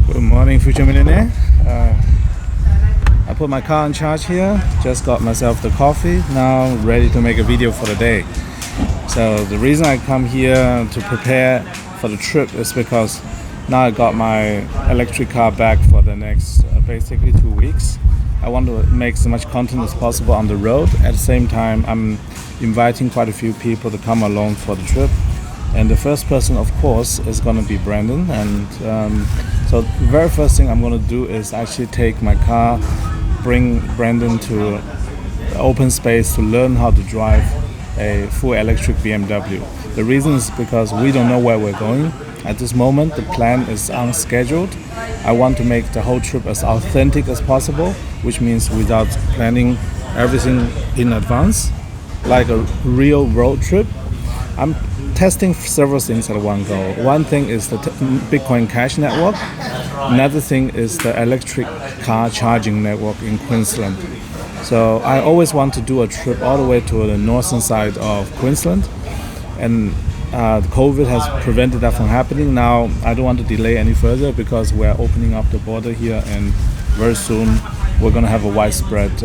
Good morning, future millionaire. I put my car on charge here, just got myself the coffee, now ready to make a video for the day. So the reason I come here to prepare for the trip is because now I got my electric car back for the next basically 2 weeks. I want to make as much content as possible on the road. At the same time, I'm inviting quite a few people to come along for the trip. And the first person, of course, is going to be Brandon. And so the very first thing I'm going to do is actually take my car, bring Brandon to open space to learn how to drive a full electric BMW. The reason is because we don't know where we're going. At this moment, the plan is unscheduled. I want to make the whole trip as authentic as possible, which means without planning everything in advance, like a real road trip. I'm testing several things at one go. One thing is the Bitcoin Cash network. Another thing is the electric car charging network in Queensland. So I always want to do a trip all the way to the northern side of Queensland, and COVID has prevented that from happening. Now I don't want to delay any further because we're opening up the border here, and very soon we're going to have a widespread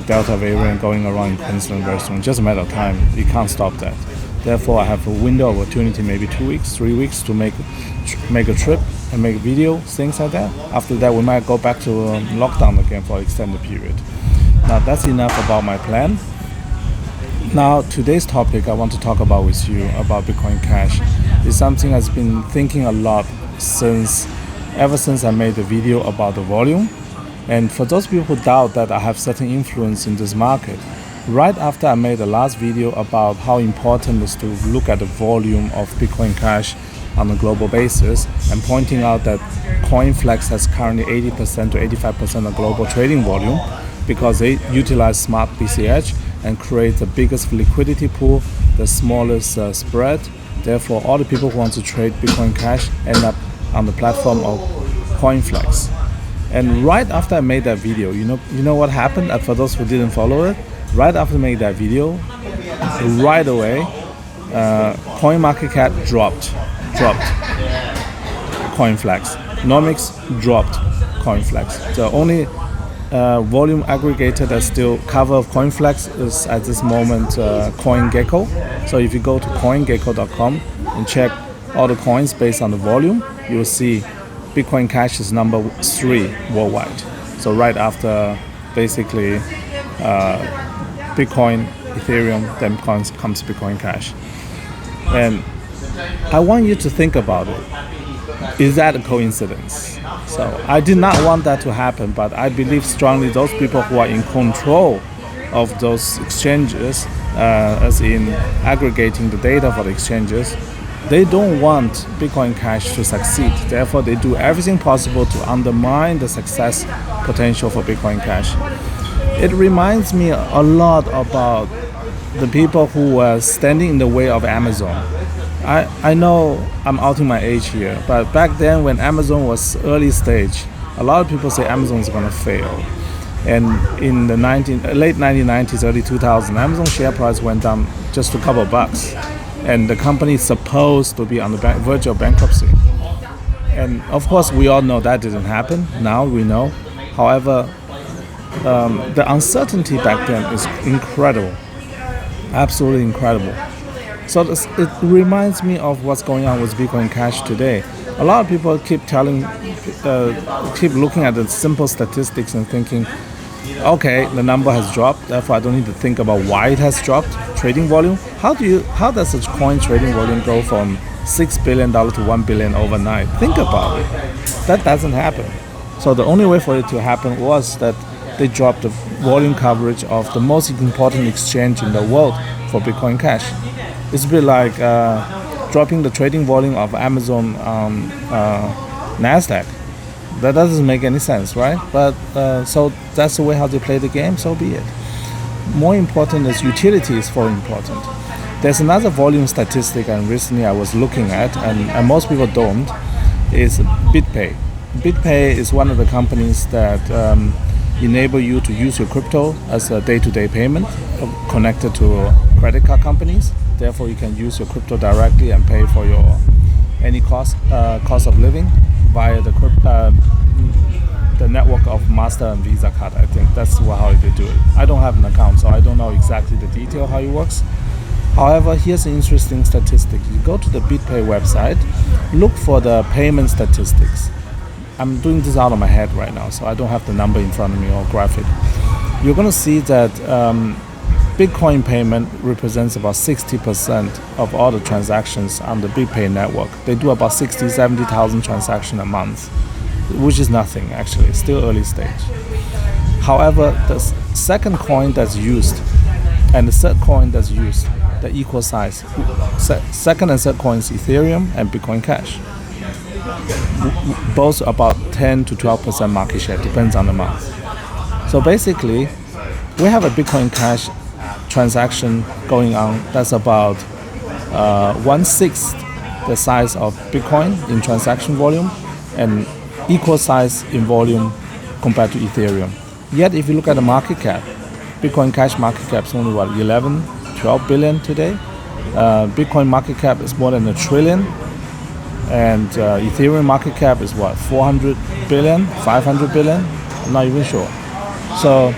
Delta variant going around in Queensland very soon. Just a matter of time. You can't stop that. Therefore, I have a window of opportunity, maybe 2 weeks, 3 weeks, to make a trip and make a video, things like that. After that, we might go back to lockdown again for an extended period. Now, that's enough about my plan. Now, today's topic I want to talk about with you about Bitcoin Cash is something I've been thinking a lot ever since I made the video about the volume. And for those people who doubt that I have certain influence in this market, right after I made the last video about how important it is to look at the volume of Bitcoin Cash on a global basis, and pointing out that CoinFlex has currently 80% to 85% of global trading volume because they utilize smart BCH and create the biggest liquidity pool, the smallest spread. Therefore, all the people who want to trade Bitcoin Cash end up on the platform of CoinFlex. And right after I made that video, you know what happened? For those who didn't follow it, right after I made that video, right away, CoinMarketCap dropped CoinFlex. Nomics dropped CoinFlex. The only volume aggregator that still cover CoinFlex is at this moment CoinGecko. So if you go to CoinGecko.com and check all the coins based on the volume, you will see Bitcoin Cash is number 3 worldwide. So right after basically Bitcoin, Ethereum, then comes Bitcoin Cash. And I want you to think about it. Is that a coincidence? So I did not want that to happen, but I believe strongly those people who are in control of those exchanges, as in aggregating the data for the exchanges, they don't want Bitcoin Cash to succeed. Therefore, they do everything possible to undermine the success potential for Bitcoin Cash. It reminds me a lot about the people who were standing in the way of Amazon. I know I'm outing my age here, but back then when Amazon was early stage, a lot of people say Amazon is going to fail. And in the late 1990s, early 2000s, Amazon share price went down just a couple of bucks. And the company is supposed to be on the verge of bankruptcy. And of course, we all know that didn't happen. Now we know. However, the uncertainty back then is incredible. Absolutely incredible. So it reminds me of what's going on with Bitcoin Cash today. A lot of people keep looking at the simple statistics and thinking, okay, the number has dropped, therefore I don't need to think about why it has dropped. Trading volume, how does a coin trading volume go from $6 billion to $1 billion overnight? Think about it. That doesn't happen. So the only way for it to happen was that they dropped the volume coverage of the most important exchange in the world for Bitcoin Cash. It's a bit like dropping the trading volume of Amazon on NASDAQ. That doesn't make any sense, right? But so that's the way how they play the game, so be it. More important is utility is very important. There's another volume statistic and recently I was looking at, and most people don't, is BitPay. BitPay is one of the companies that enable you to use your crypto as a day-to-day payment connected to credit card companies. Therefore, you can use your crypto directly and pay for your any cost of living via the network of Master and Visa card. I think that's how they do it. I don't have an account, so I don't know exactly the detail how it works. However, here's an interesting statistic. You go to the BitPay website, look for the payment statistics. I'm doing this out of my head right now, so I don't have the number in front of me or graphic. You're going to see that Bitcoin payment represents about 60% of all the transactions on the BitPay network. They do about 70,000 transactions a month, which is nothing actually, still early stage. However, the second coin that's used and the third coin that's used, the equal size. Second and third coins, Ethereum and Bitcoin Cash. Both about 10 to 12% market share, depends on the month. So basically, we have a Bitcoin Cash transaction going on that's about 1/6 the size of Bitcoin in transaction volume and equal size in volume compared to Ethereum. Yet, if you look at the market cap, Bitcoin Cash market cap is only 12 billion today. Bitcoin market cap is more than $1 trillion, and Ethereum market cap is 400 billion, 500 billion? I'm not even sure. So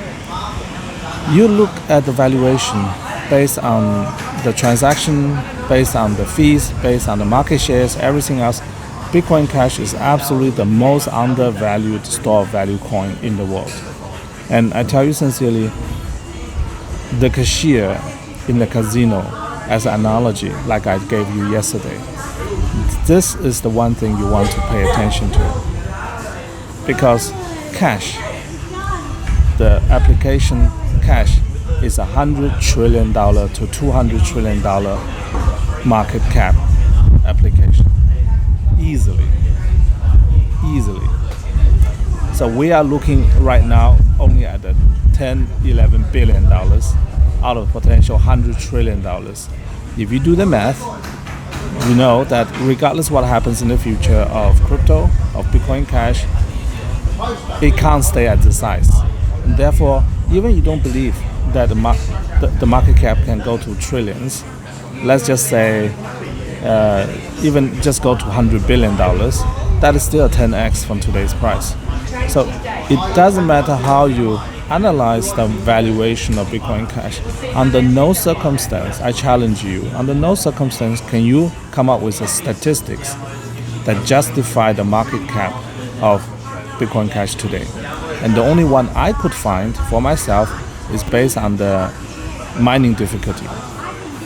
you look at the valuation based on the transaction, based on the fees, based on the market shares, everything else. Bitcoin Cash is absolutely the most undervalued store of value coin in the world. And I tell you sincerely, the cashier in the casino, as an analogy, like I gave you yesterday, this is the one thing you want to pay attention to. Because cash, the application cash, is $100 trillion to $200 trillion market cap application. Easily. So we are looking right now only at the $10-11 billion out of potential $100 trillion. If you do the math, you know that regardless what happens in the future of crypto, of Bitcoin Cash, it can't stay at this size. And therefore, even you don't believe that the market cap can go to trillions, let's just say even just go to $100 billion, that is still a 10x from today's price. So it doesn't matter how you analyze the valuation of Bitcoin Cash. Under no circumstance, I challenge you, under no circumstance can you come up with the statistics that justify the market cap of Bitcoin Cash today. And the only one I could find for myself is based on the mining difficulty.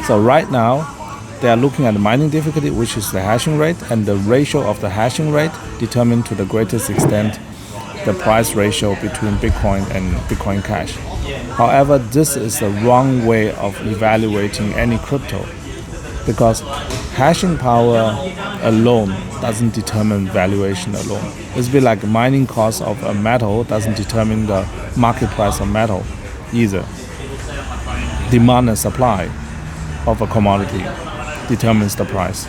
So right now, they are looking at the mining difficulty, which is the hashing rate, and the ratio of the hashing rate determined to the greatest extent the price ratio between Bitcoin and Bitcoin Cash. However, this is the wrong way of evaluating any crypto, because hashing power alone doesn't determine valuation alone. It's a bit like mining cost of a metal doesn't determine the market price of metal either. Demand and supply of a commodity determines the price.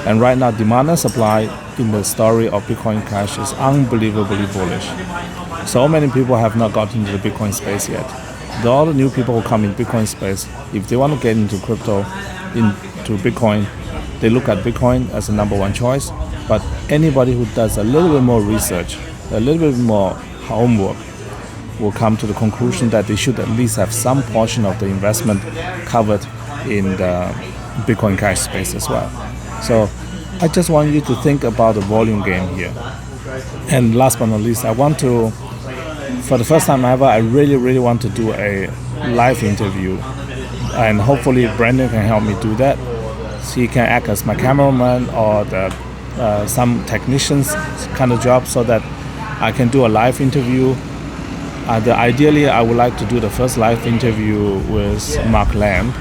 And right now, demand and supply in the story of Bitcoin Cash is unbelievably bullish. So many people have not gotten into the Bitcoin space yet. All the new people who come in Bitcoin space, if they want to get into crypto, into Bitcoin, they look at Bitcoin as the number one choice. But anybody who does a little bit more research, a little bit more homework, will come to the conclusion that they should at least have some portion of the investment covered in the Bitcoin Cash space as well. So I just want you to think about the volume game here. And last but not least, I want to, for the first time ever, I really want to do a live interview. And hopefully Brandon can help me do that. So he can act as my cameraman or some technicians kind of job, so that I can do a live interview. Ideally, I would like to do the first live interview with Mark Lamb,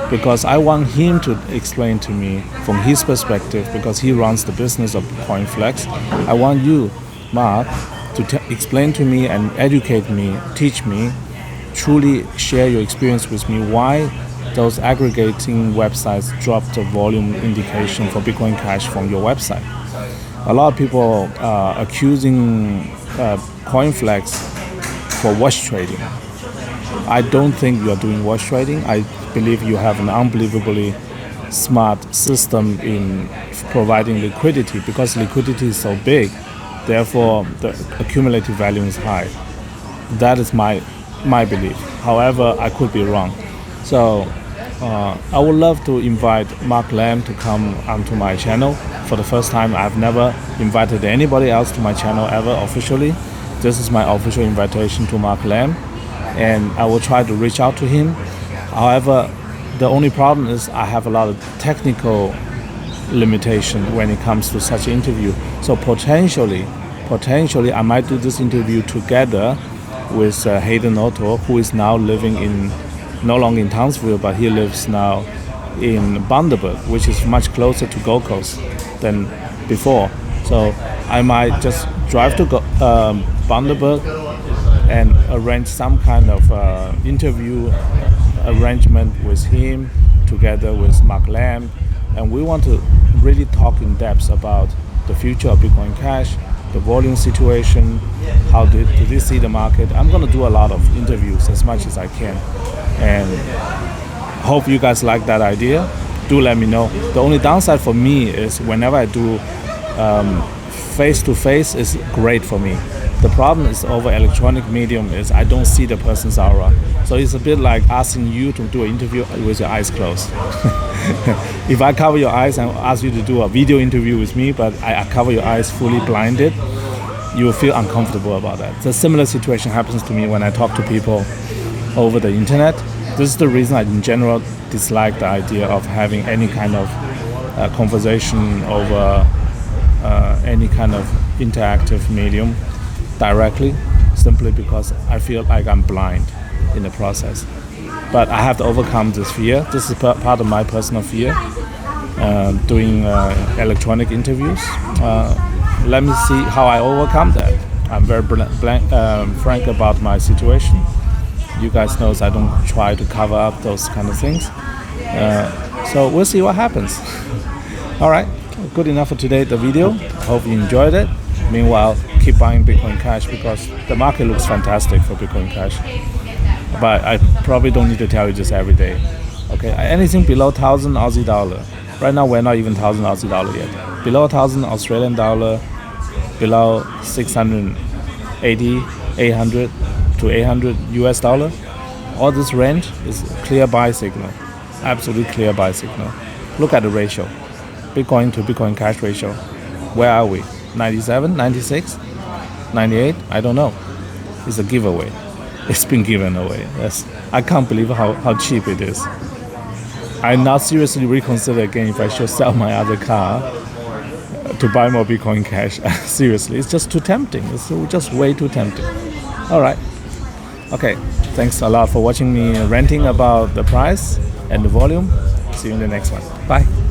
because I want him to explain to me from his perspective, because he runs the business of CoinFlex. I want you, Mark, to explain to me and educate me, teach me, truly share your experience with me, why those aggregating websites dropped the volume indication for Bitcoin Cash from your website. A lot of people are accusing CoinFlex for wash trading. I don't think you are doing wash trading. I believe you have an unbelievably smart system in providing liquidity, because liquidity is so big, therefore the accumulative value is high. That is my belief. However, I could be wrong. So I would love to invite Mark Lamb to come onto my channel. For the first time, I've never invited anybody else to my channel ever officially. This is my official invitation to Mark Lamb, and I will try to reach out to him. However, the only problem is I have a lot of technical limitation when it comes to such interview. So potentially I might do this interview together with Hayden Otto, who is now living no longer in Townsville, but he lives now in Bundaberg, which is much closer to Gold Coast than before. So I might just drive to Bundaberg and arrange some kind of interview arrangement with him together with Mark Lamb, and we want to really talk in depth about the future of Bitcoin Cash, the volume situation, how do they see the market. I'm going to do a lot of interviews as much as I can, and hope you guys like that idea. Do let me know. The only downside for me is whenever I do face-to-face is great for me. The problem is over electronic medium is I don't see the person's aura. So it's a bit like asking you to do an interview with your eyes closed. If I cover your eyes and ask you to do a video interview with me, but I cover your eyes fully blinded, you will feel uncomfortable about that. So a similar situation happens to me when I talk to people over the internet. This is the reason I in general dislike the idea of having any kind of conversation over any kind of interactive medium directly, simply because I feel like I'm blind in the process. But I have to overcome this fear. This is part of my personal fear, doing electronic interviews. Let me see how I overcome that. I'm very frank about my situation. You guys know I don't try to cover up those kind of things. So we'll see what happens. All right, good enough for today, the video. Hope you enjoyed it. Meanwhile, keep buying Bitcoin Cash because the market looks fantastic for Bitcoin Cash. But I probably don't need to tell you this every day. Okay, anything below 1,000 Aussie dollar. Right now we're not even 1,000 Aussie dollar yet. Below 1,000 Australian dollar, below 680, 800 to 800 US dollar. All this range is clear buy signal. Absolutely clear buy signal. Look at the ratio. Bitcoin to Bitcoin Cash ratio. Where are we? 97, 96, 98? I don't know. It's a giveaway. It's been given away. I can't believe how cheap it is. I now seriously reconsider again if I should sell my other car to buy more Bitcoin Cash. Seriously, it's just too tempting. It's just way too tempting. All right. Okay. Thanks a lot for watching me ranting about the price and the volume. See you in the next one. Bye.